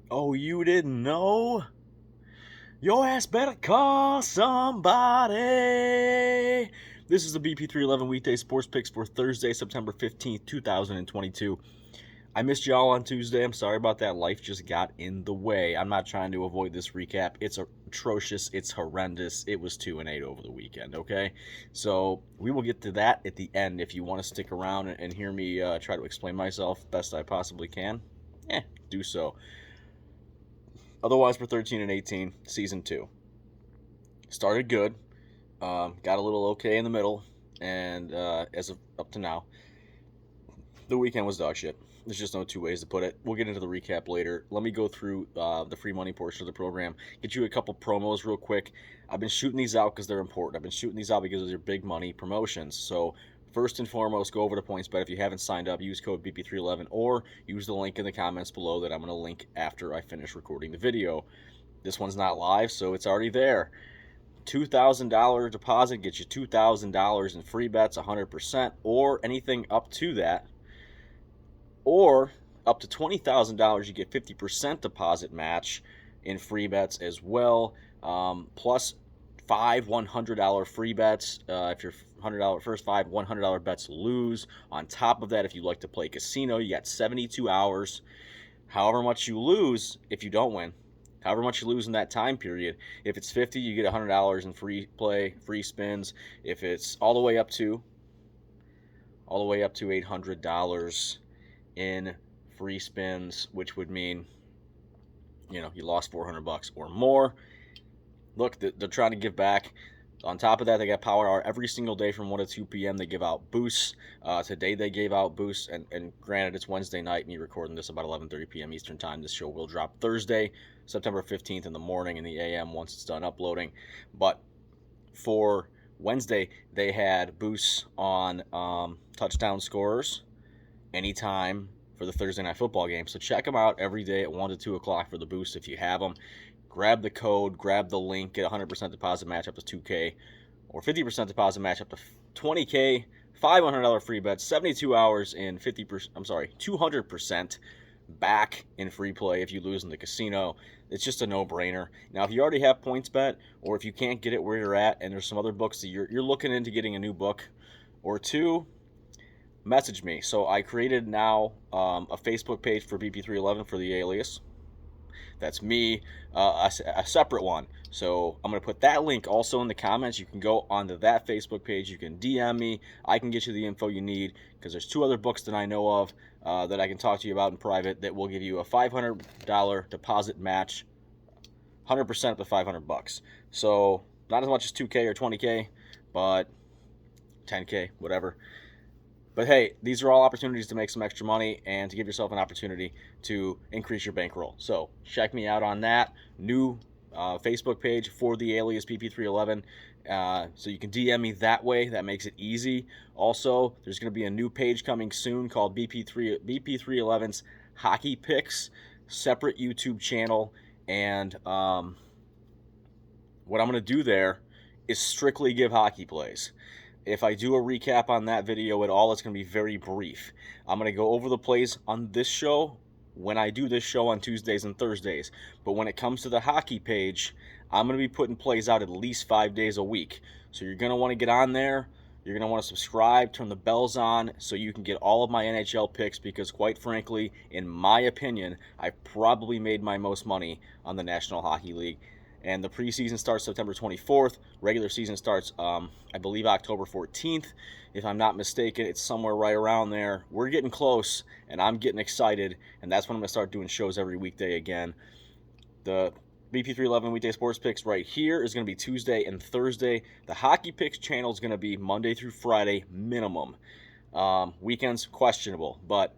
Oh, you didn't know? Your ass better call somebody. This is the BP311 Weekday Sports Picks for Thursday, September 15th, 2022. I missed y'all on Tuesday. I'm sorry about that. Life just got in the way. I'm not trying to avoid this recap. It's atrocious. It's horrendous. It was 2-8 over the weekend, okay? So we will get to that at the end if you want to stick around and hear me try to explain myself best I possibly can. Do so. Otherwise, we're 13-18, season 2. Started good, got a little okay in the middle, and as of up to now, the weekend was dog shit. There's just no two ways to put it. We'll get into the recap later. Let me go through the free money portion of the program, get you a couple promos real quick. I've been shooting these out because they're important. I've been shooting these out because they're big money promotions. So first and foremost, go over to PointsBet. If you haven't signed up, use code BP311 or use the link in the comments below that I'm going to link after I finish recording the video. This one's not live, so it's already there. $2,000 deposit gets you $2,000 in free bets, 100%, or anything up to that. Or up to $20,000, you get 50% deposit match in free bets as well. Plus five $100 free bets. If your $100 first five $100 bets lose. On top of that, if you like to play casino, you got 72 hours. However much you lose if you don't win. However much you lose in that time period. If it's 50, you get $100 in free play, free spins. If it's all the way up to $800 in free spins, which would mean, you lost $400 or more. Look, they're trying to give back. On top of that, they got Power Hour every single day from 1 to 2 p.m. They give out boosts. Today they gave out boosts, and granted, it's Wednesday night, and you're recording this about 11:30 p.m. Eastern Time. This show will drop Thursday, September 15th in the morning in the a.m. once it's done uploading. But for Wednesday, they had boosts on touchdown scorers anytime for the Thursday Night Football game. So check them out every day at 1 to 2 o'clock for the boost if you have them. Grab the code, grab the link, get 100% deposit match up to 2K, or 50% deposit match up to 20K, $500 free bets, 72 hours in 200% back in free play if you lose in the casino. It's just a no-brainer. Now, if you already have PointsBet, or if you can't get it where you're at, and there's some other books that you're looking into getting a new book or two, message me. So I created now a Facebook page for BP311 for the alias. That's me, a separate one. So I'm going to put that link also in the comments. You can go onto that Facebook page. You can DM me. I can get you the info you need because there's two other books that I know of that I can talk to you about in private that will give you a $500 deposit match, 100% up to $500. So not as much as 2K or 20K, but 10K, whatever. But hey, these are all opportunities to make some extra money and to give yourself an opportunity to increase your bankroll. So check me out on that new Facebook page for the alias BP311. So you can DM me that way. That makes it easy. Also, there's going to be a new page coming soon called BP311's Hockey Picks, separate YouTube channel. And what I'm going to do there is strictly give hockey plays. If I do a recap on that video at all, it's going to be very brief. I'm going to go over the plays on this show when I do this show on Tuesdays and Thursdays. But when it comes to the hockey page, I'm going to be putting plays out at least 5 days a week. So you're going to want to get on there. You're going to want to subscribe, turn the bells on so you can get all of my NHL picks because, quite frankly, in my opinion, I probably made my most money on the National Hockey League. And the preseason starts September 24th. Regular season starts, I believe, October 14th. If I'm not mistaken, it's somewhere right around there. We're getting close, and I'm getting excited, and that's when I'm going to start doing shows every weekday again. The BP311 Weekday Sports Picks right here is going to be Tuesday and Thursday. The Hockey Picks channel is going to be Monday through Friday minimum. Weekends, questionable, but,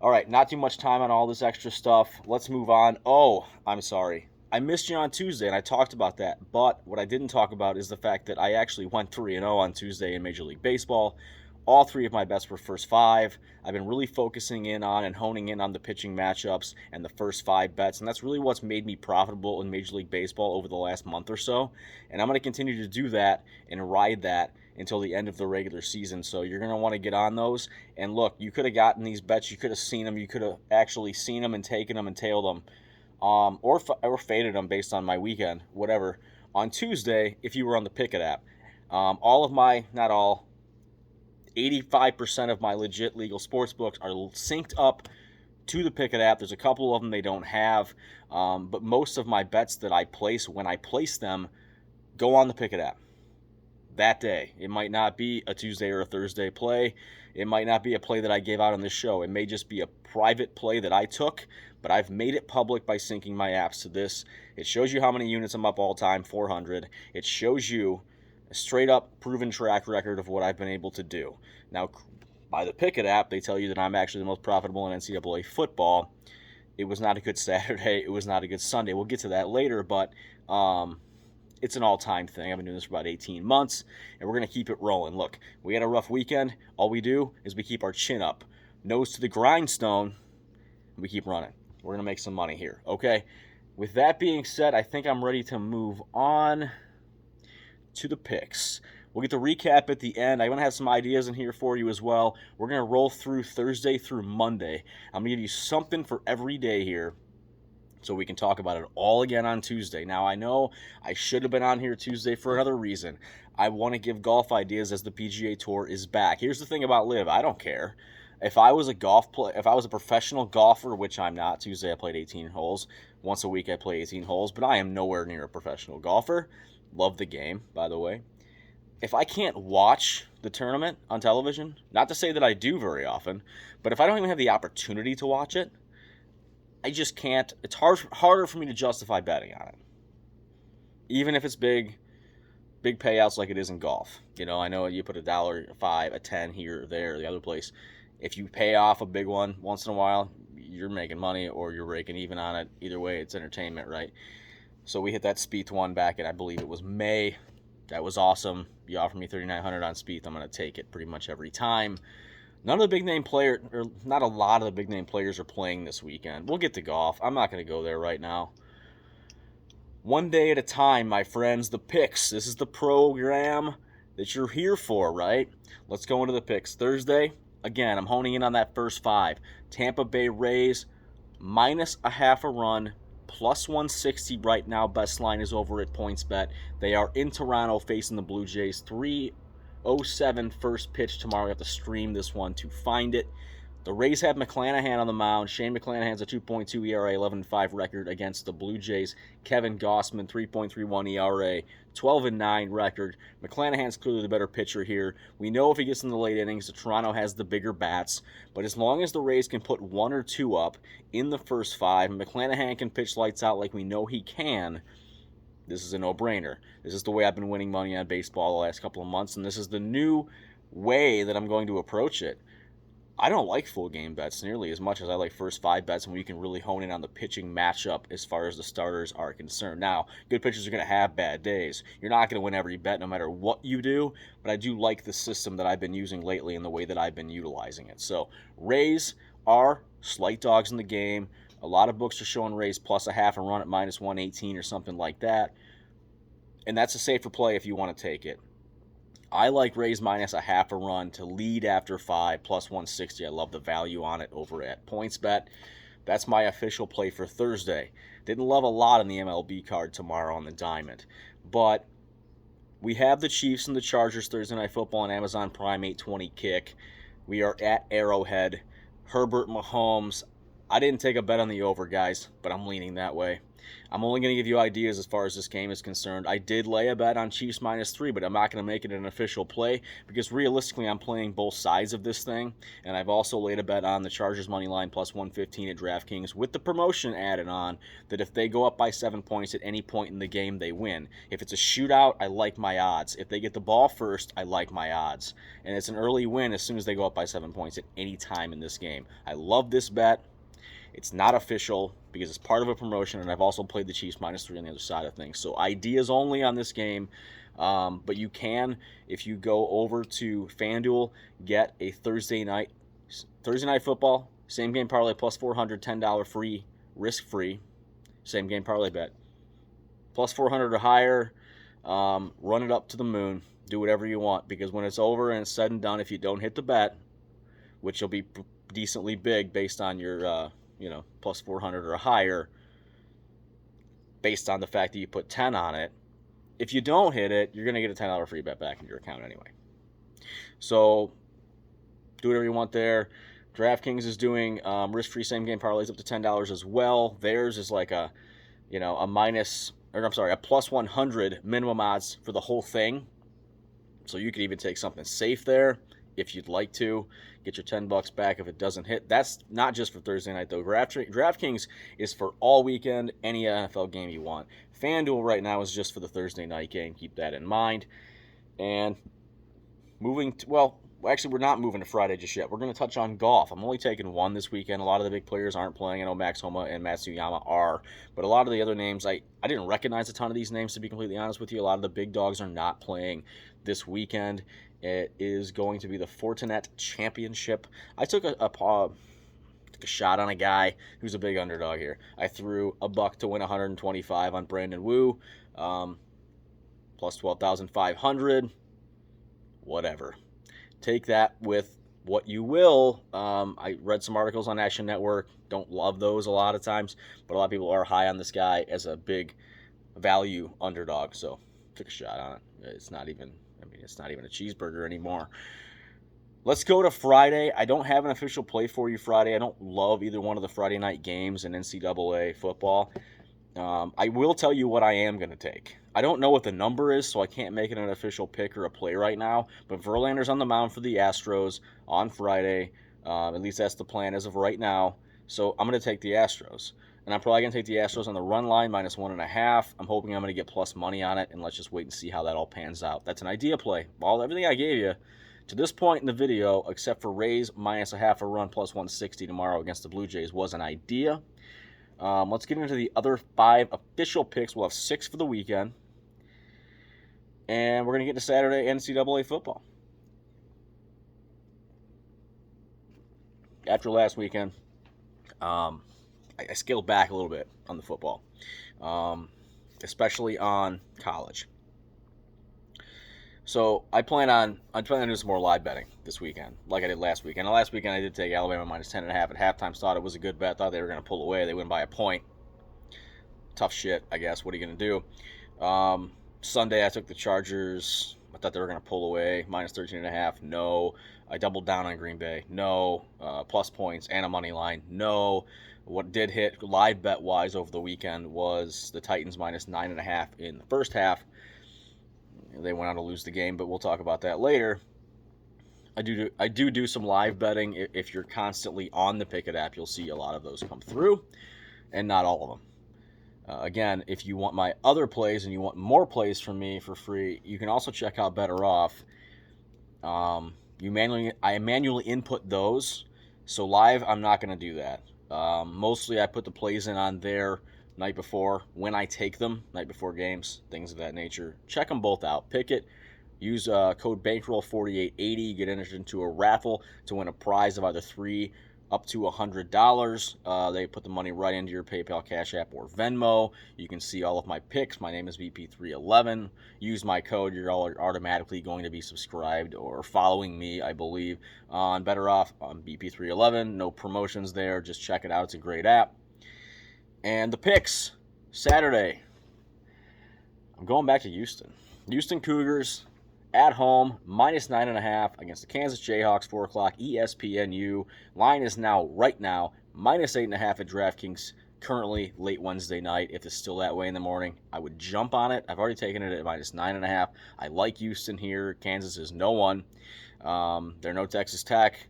All right, not too much time on all this extra stuff. Let's move on. Oh, I'm sorry. I missed you on Tuesday, and I talked about that. But what I didn't talk about is the fact that I actually went 3-0 on Tuesday in Major League Baseball. All 3 of my bets were first 5. I've been really focusing in on and honing in on the pitching matchups and the first 5 bets, and that's really what's made me profitable in Major League Baseball over the last month or so. And I'm going to continue to do that and ride that until the end of the regular season. So you're going to want to get on those. And look, you could have gotten these bets. You could have seen them. You could have actually seen them and taken them and tailed them, or faded them based on my weekend, whatever. On Tuesday, if you were on the Pickett app, all of my, not all, 85% of my legit legal sports books are synced up to the Pickett app. There's a couple of them they don't have, but most of my bets that I place, when I place them, go on the Pickett app that day. It might not be a Tuesday or a Thursday play. It might not be a play that I gave out on this show. It may just be a private play that I took, but I've made it public by syncing my apps to this. It shows you how many units I'm up all time, 400. It shows you a straight up proven track record of what I've been able to do. Now, by the Pickett app, they tell you that I'm actually the most profitable in NCAA football. It was not a good Saturday. It was not a good Sunday. We'll get to that later, but it's an all-time thing. I've been doing this for about 18 months, and we're going to keep it rolling. Look, we had a rough weekend. All we do is we keep our chin up, nose to the grindstone, and we keep running. We're going to make some money here, okay? With that being said, I think I'm ready to move on to the picks. We'll get the recap at the end. I'm going to have some ideas in here for you as well. We're going to roll through Thursday through Monday. I'm going to give you something for every day here, so we can talk about it all again on Tuesday. Now, I know I should have been on here Tuesday for another reason. I want to give golf ideas as the PGA Tour is back. Here's the thing about LIV. I don't care. If I was a professional golfer, which I'm not, Tuesday I played 18 holes. Once a week I play 18 holes, but I am nowhere near a professional golfer. Love the game, by the way. If I can't watch the tournament on television, not to say that I do very often, but if I don't even have the opportunity to watch it, I just can't. It's harder for me to justify betting on it. Even if it's big payouts like it is in golf. You know, I know you put $1, $5, a 10 here or there, the other place. If you pay off a big one once in a while, you're making money or you're raking even on it. Either way, it's entertainment, right? So we hit that Spieth one back in, I believe it was May. That was awesome. You offered me $3,900 on Spieth. I'm going to take it pretty much every time. None of the big name players, or not a lot of the big name players, are playing this weekend. We'll get to golf. I'm not going to go there right now. One day at a time, my friends. The picks. This is the program that you're here for, right? Let's go into the picks. Thursday, again, I'm honing in on that first 5. Tampa Bay Rays, minus a half a run, plus 160 right now. Best line is over at PointsBet. They are in Toronto facing the Blue Jays. 3:07 first pitch tomorrow. We have to stream this one to find it. The Rays have McClanahan on the mound. Shane McClanahan's a 2.2 ERA, 11.5 record against the Blue Jays. Kevin Gausman, 3.31 ERA, 12-9 record. McClanahan's clearly the better pitcher here. We know if he gets in the late innings, Toronto has the bigger bats. But as long as the Rays can put 1 or 2 up in the first 5, and McClanahan can pitch lights out like we know he can, this is a no-brainer. This is the way I've been winning money on baseball the last couple of months, and this is the new way that I'm going to approach it. I don't like full game bets nearly as much as I like first 5 bets, and where you can really hone in on the pitching matchup as far as the starters are concerned. Now, good pitchers are going to have bad days. You're not going to win every bet no matter what you do, but I do like the system that I've been using lately and the way that I've been utilizing it. So, Rays are slight dogs in the game. A lot of books are showing Rays plus a half a run at minus 118 or something like that. And that's a safer play if you want to take it. I like Rays minus a half a run to lead after 5, plus 160. I love the value on it over at PointsBet. That's my official play for Thursday. Didn't love a lot on the MLB card tomorrow on the Diamond. But we have the Chiefs and the Chargers Thursday Night Football on Amazon Prime, 8:20 kick. We are at Arrowhead. Herbert, Mahomes. I didn't take a bet on the over, guys, but I'm leaning that way. I'm only going to give you ideas as far as this game is concerned. I did lay a bet on Chiefs minus 3, but I'm not going to make it an official play because realistically I'm playing both sides of this thing. And I've also laid a bet on the Chargers money line plus 115 at DraftKings with the promotion added on that if they go up by 7 points at any point in the game, they win. If it's a shootout, I like my odds. If they get the ball first, I like my odds. And it's an early win as soon as they go up by 7 points at any time in this game. I love this bet. It's not official because it's part of a promotion, and I've also played the Chiefs minus 3 on the other side of things. So ideas only on this game. But you can, if you go over to FanDuel, get a Thursday night football, same game parlay plus 400, $10 free, risk-free, same game parlay bet. Plus 400 or higher, run it up to the moon, do whatever you want, because when it's over and it's said and done, if you don't hit the bet, which will be decently big based on your, plus 400 or higher, based on the fact that you put 10 on it, if you don't hit it, you're going to get a $10 free bet back in your account anyway. So do whatever you want there. DraftKings is doing risk-free same-game parlays up to $10 as well. Theirs is like a plus 100 minimum odds for the whole thing. So you could even take something safe there if you'd like to. Get your $10 back if it doesn't hit. That's not just for Thursday night, though. DraftKings is for all weekend, any NFL game you want. FanDuel right now is just for the Thursday night game. Keep that in mind. And we're not moving to Friday just yet. We're going to touch on golf. I'm only taking one this weekend. A lot of the big players aren't playing. I know Max Homa and Matsuyama are. But a lot of the other names, I didn't recognize a ton of these names, to be completely honest with you. A lot of the big dogs are not playing this weekend. It is going to be the Fortinet Championship. I took a shot on a guy who's a big underdog here. I threw $1 to win 125 on Brandon Wu, plus 12,500. Whatever. Take that with what you will. I read some articles on Action Network. Don't love those a lot of times, but a lot of people are high on this guy as a big value underdog. So took a shot on it. It's not even a cheeseburger anymore. Let's go to Friday. I don't have an official play for you Friday. I don't love either one of the Friday night games in NCAA football. I will tell you what I am going to take. I don't know what the number is, so I can't make it an official pick or a play right now. But Verlander's on the mound for the Astros on Friday. At least that's the plan as of right now. So I'm going to take the Astros. And I'm probably going to take the Astros on the run line, minus 1.5. I'm hoping I'm going to get plus money on it, and let's just wait and see how that all pans out. That's an idea play. Everything I gave you to this point in the video, except for Rays minus a half a run plus 160 tomorrow against the Blue Jays, was an idea. Let's get into the other 5 official picks. We'll have 6 for the weekend. And we're going to get to Saturday NCAA football. After last weekend, I scaled back a little bit on the football, especially on college. So I plan on doing some more live betting this weekend, like I did last weekend. Last weekend I did take Alabama minus 10.5 at halftime. Thought it was a good bet. Thought they were going to pull away. They win by a point. Tough shit, I guess. What are you going to do? Sunday I took the Chargers. I thought they were going to pull away. Minus 13.5. No. I doubled down on Green Bay. No. Plus points and a money line. No. What did hit live bet wise over the weekend was the Titans minus 9.5 in the first half. They went on to lose the game, but we'll talk about that later. I do some live betting. If you're constantly on the Pickett app, you'll see a lot of those come through, and not all of them. Again, if you want my other plays and you want more plays from me for free, you can also check out Better Off. I manually input those, so live I'm not going to do that. Mostly I put the plays in on there night before, when I take them, night before games, things of that nature. Check them both out. Pick it. Use code Bankroll4880. Get entered into a raffle to win a prize of either $3 up to $100. They put the money right into your PayPal, Cash App, or Venmo. You can see all of my picks. My name is BP311. Use my code. You're all automatically going to be subscribed or following me, I believe, on Better Off on BP311. No promotions there. Just check it out. It's a great app. And the picks, Saturday. I'm going back to Houston. Houston Cougars at home, minus 9.5 against the Kansas Jayhawks, 4 o'clock, ESPNU. Line is right now, minus 8.5 at DraftKings, currently late Wednesday night. If it's still that way in the morning, I would jump on it. I've already taken it at minus 9.5. I like Houston here. Kansas is no one. They're no Texas Tech.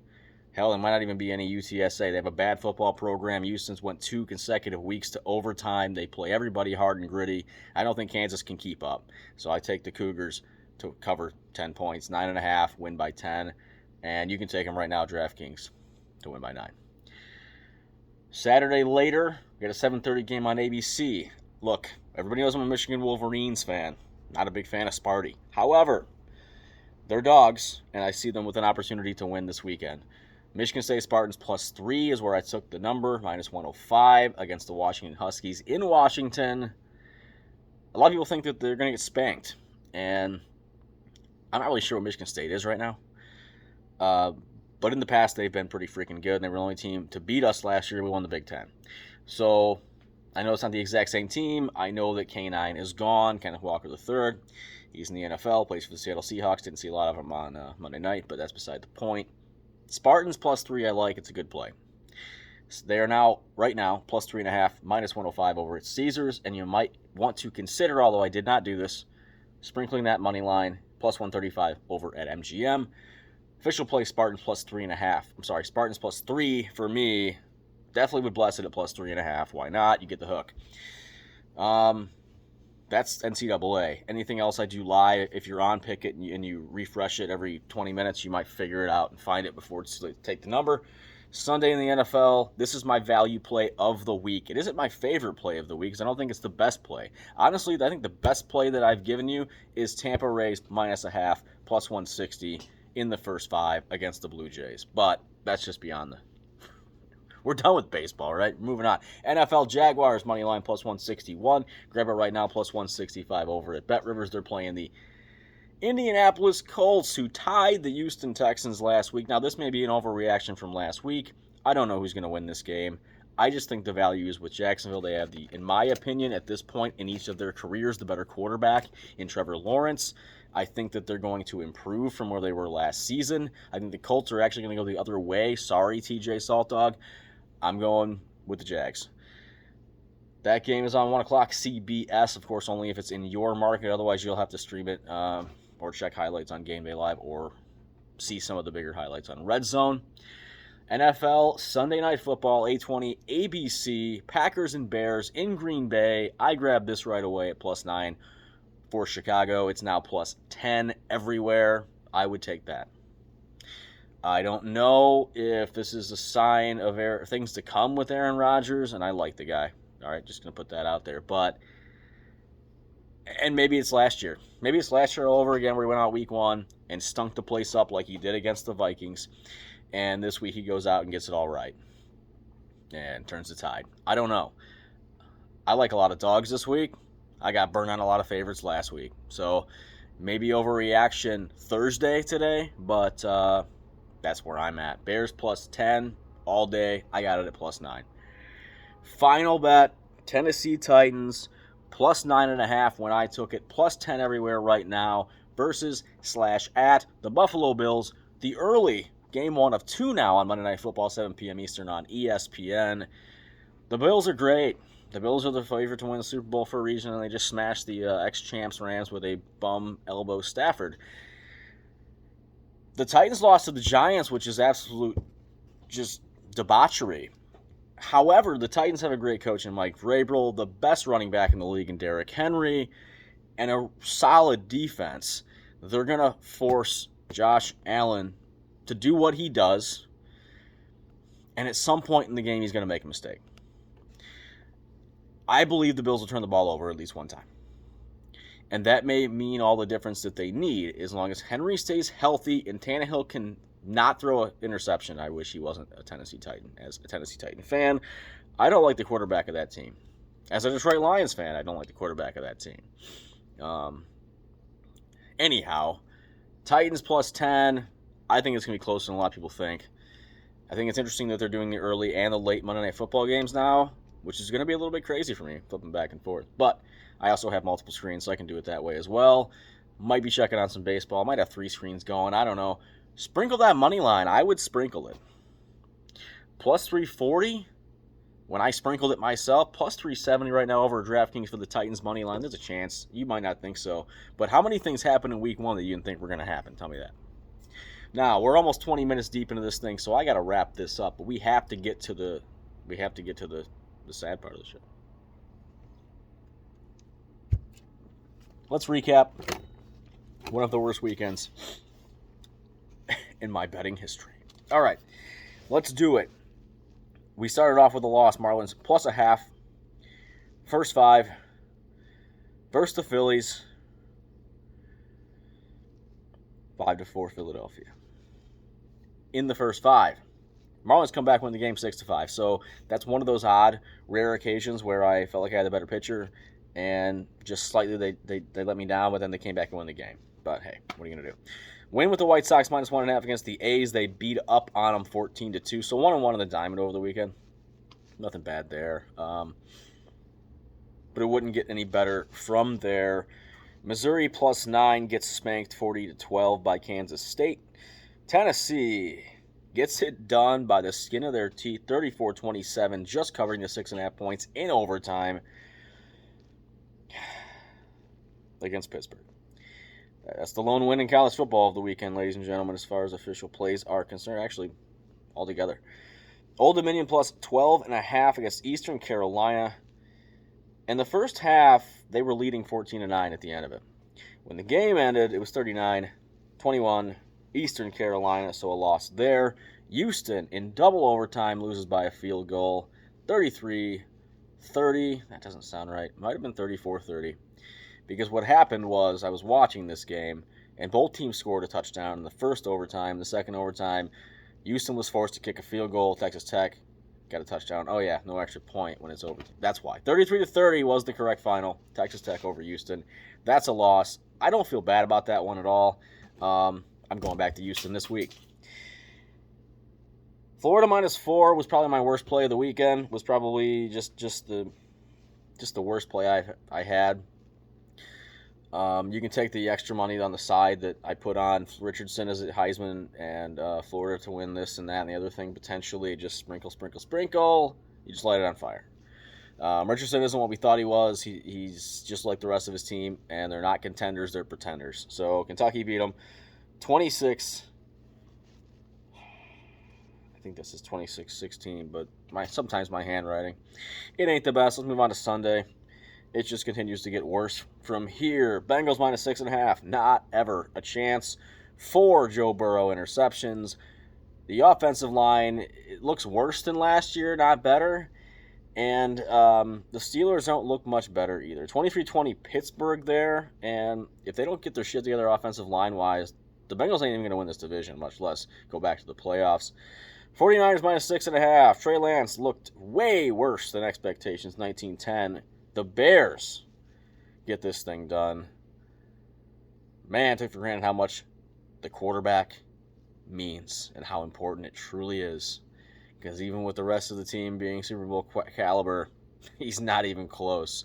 Hell, there might not even be any UTSA. They have a bad football program. Houston's went 2 consecutive weeks to overtime. They play everybody hard and gritty. I don't think Kansas can keep up. So I take the Cougars to cover 10 points, 9.5, win by 10. And you can take them right now, DraftKings, to win by 9. Saturday later, we got a 7:30 game on ABC. Look, everybody knows I'm a Michigan Wolverines fan. Not a big fan of Sparty. However, they're dogs, and I see them with an opportunity to win this weekend. Michigan State Spartans +3 is where I took the number, -105 against the Washington Huskies in Washington. A lot of people think that they're going to get spanked, and I'm not really sure what Michigan State is right now. But in the past, they've been pretty freaking good, and they were the only team to beat us last year. We won the Big Ten. So I know it's not the exact same team. I know that K9 is gone, Kenneth Walker III. He's in the NFL, plays for the Seattle Seahawks. Didn't see a lot of him on Monday night, but that's beside the point. Spartans +3, I like. It's a good play. So they are now, right now, +3.5, -105 over at Caesars, and you might want to consider, although I did not do this, sprinkling that money line, +135 over at MGM. Official play Spartans +3.5. I'm sorry, Spartans +3 for me. Definitely would bless it at +3.5. Why not? You get the hook. That's NCAA. Anything else I do lie. If you're on Pickett and you refresh it every 20 minutes, you might figure it out and find it before it's to take the number. Sunday in the NFL, this is my value play of the week. It isn't my favorite play of the week because I don't think it's the best play. Honestly, I think the best play that I've given you is Tampa Rays -0.5, +160 in the first 5 against the Blue Jays. But that's just beyond the... We're done with baseball, right? Moving on. NFL Jaguars money line +161. Grab it right now, +165 over at Bet Rivers. They're playing the Indianapolis Colts, who tied the Houston Texans last week. Now, this may be an overreaction from last week. I don't know who's going to win this game. I just think the value is with Jacksonville. They have the, in my opinion, at this point in each of their careers, the better quarterback in Trevor Lawrence. I think that they're going to improve from where they were last season. I think the Colts are actually going to go the other way. Sorry, TJ Saltdog. I'm going with the Jags. That game is on 1 o'clock CBS, of course, only if it's in your market. Otherwise, you'll have to stream it or check highlights on Game Day Live or see some of the bigger highlights on Red Zone. NFL Sunday Night Football, 8:20 ABC, Packers and Bears in Green Bay. I grabbed this right away at +9 for Chicago. It's now +10 everywhere. I would take that. I don't know if this is a sign of things to come with Aaron Rodgers, and I like the guy. All right, just going to put that out there. And maybe it's last year. Maybe it's last year all over again where he went out week 1 and stunk the place up like he did against the Vikings. And this week he goes out and gets it all right and turns the tide. I don't know. I like a lot of dogs this week. I got burned on a lot of favorites last week. So maybe overreaction Thursday today, but that's where I'm at. Bears +10 all day. I got it at +9. Final bet, Tennessee Titans +9.5 when I took it, +10 everywhere right now versus / at the Buffalo Bills. The early game 1 of 2 now on Monday Night Football, 7 p.m. Eastern on ESPN. The Bills are great. The Bills are the favorite to win the Super Bowl for a reason, and they just smashed the ex-champs Rams with a bum elbow Stafford. The Titans lost to the Giants, which is absolute just debauchery. However, the Titans have a great coach in Mike Vrabel, the best running back in the league in Derrick Henry, and a solid defense. They're going to force Josh Allen to do what he does, and at some point in the game, he's going to make a mistake. I believe the Bills will turn the ball over at least one time. And that may mean all the difference that they need as long as Henry stays healthy and Tannehill can not throw an interception. I wish he wasn't a Tennessee Titan. As a Tennessee Titan fan, I don't like the quarterback of that team. As a Detroit Lions fan, I don't like the quarterback of that team. Anyhow, Titans +10. I think it's going to be closer than a lot of people think. I think it's interesting that they're doing the early and the late Monday Night Football games now, which is going to be a little bit crazy for me, flipping back and forth. But I also have multiple screens, so I can do it that way as well. Might be checking on some baseball. Might have 3 screens going. I don't know. Sprinkle that money line. I would sprinkle it. +340 when I sprinkled it myself. +370 right now over DraftKings for the Titans money line. There's a chance. You might not think so. But how many things happen in week 1 that you didn't think were going to happen? Tell me that. Now, we're almost 20 minutes deep into this thing, so I got to wrap this up. But we have to get to the sad part of the show. Let's recap one of the worst weekends in my betting history. All right, let's do it. We started off with a loss, Marlins +0.5. First 5 versus the Phillies. 5-4 Philadelphia. In the first 5. Marlins come back, win the game 6-5. So that's one of those odd, rare occasions where I felt like I had a better pitcher, and just slightly they let me down, but then they came back and won the game. But hey, what are you going to do? Win with the White Sox -1.5 against the A's. They beat up on them 14-2. So 1-1 on the diamond over the weekend. Nothing bad there. But it wouldn't get any better from there. Missouri +9 gets spanked 40-12 by Kansas State. Tennessee gets it done by the skin of their teeth, 34-27, just covering the 6.5 points in overtime against Pittsburgh. That's the lone win in college football of the weekend, ladies and gentlemen, as far as official plays are concerned. Actually, altogether. Old Dominion +12.5 against Eastern Carolina. In the first half, they were leading 14-9 at the end of it. When the game ended, it was 39-21, Eastern Carolina, so a loss there. Houston, in double overtime, loses by a field goal, 33-30. That doesn't sound right. Might have been 34-30. Because what happened was, I was watching this game, and both teams scored a touchdown in the first overtime. The second overtime, Houston was forced to kick a field goal. Texas Tech got a touchdown. Oh, yeah, no extra point when it's over. That's why. 33-30 was the correct final. Texas Tech over Houston. That's a loss. I don't feel bad about that one at all. I'm going back to Houston this week. Florida -4 was probably my worst play of the weekend. Was probably just the worst play I had. You can take the extra money on the side that I put on Richardson as a Heisman and Florida to win this and that and the other thing. Potentially just sprinkle. You just light it on fire. Richardson isn't what we thought he was. He's just like the rest of his team, and they're not contenders, they're pretenders. So Kentucky beat them 26. I think this is 26-16, but sometimes my handwriting, it ain't the best. Let's move on to Sunday. It just continues to get worse from here. Bengals -6.5. Not ever a chance. 4 Joe Burrow interceptions. The offensive line, it looks worse than last year, not better. And the Steelers don't look much better either. 23-20 Pittsburgh there. And if they don't get their shit together offensive line-wise, the Bengals ain't even going to win this division, much less go back to the playoffs. 49ers -6.5. Trey Lance looked way worse than expectations, 19-10. The Bears get this thing done. Man, I took for granted how much the quarterback means and how important it truly is. Because even with the rest of the team being Super Bowl caliber, he's not even close.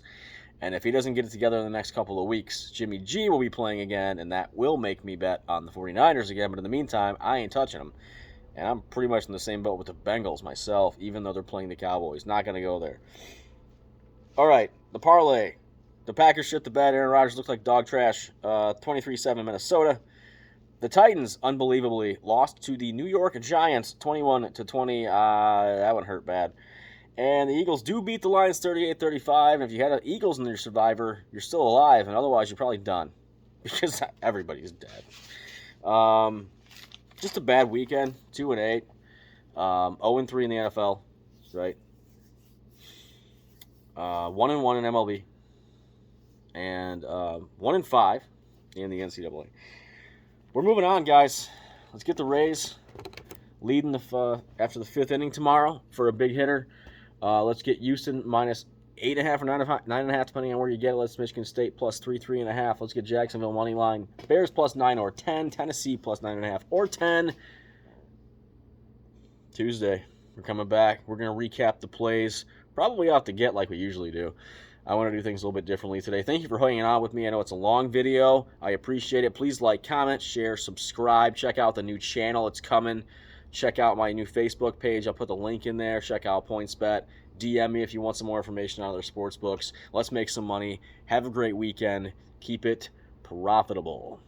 And if he doesn't get it together in the next couple of weeks, Jimmy G will be playing again, and that will make me bet on the 49ers again. But in the meantime, I ain't touching them. And I'm pretty much in the same boat with the Bengals myself, even though they're playing the Cowboys. Not going to go there. All right, the parlay. The Packers shit the bed. Aaron Rodgers looked like dog trash. 23-7 Minnesota. The Titans, unbelievably, lost to the New York Giants 21-20. That one hurt bad. And the Eagles do beat the Lions 38-35. And if you had the Eagles in your survivor, you're still alive. And otherwise, you're probably done. Because everybody's dead. Just a bad weekend. 2-8. 0-3 in the NFL. Right? 1-1 in MLB. And 1-5 in the NCAA. We're moving on, guys. Let's get the Rays leading after the 5th inning tomorrow for a big hitter. Let's get Houston -8.5 or 9.5, depending on where you get it. Let's Michigan State +3, 3.5. Let's get Jacksonville money line. Bears +9 or 10. Tennessee +9.5 or 10. Tuesday, we're coming back. We're going to recap the plays. Probably off the get like we usually do. I want to do things a little bit differently today. Thank you for hanging out with me. I know it's a long video. I appreciate it. Please like, comment, share, subscribe. Check out the new channel. It's coming. Check out my new Facebook page. I'll put the link in there. Check out PointsBet. DM me if you want some more information on their sports books. Let's make some money. Have a great weekend. Keep it profitable.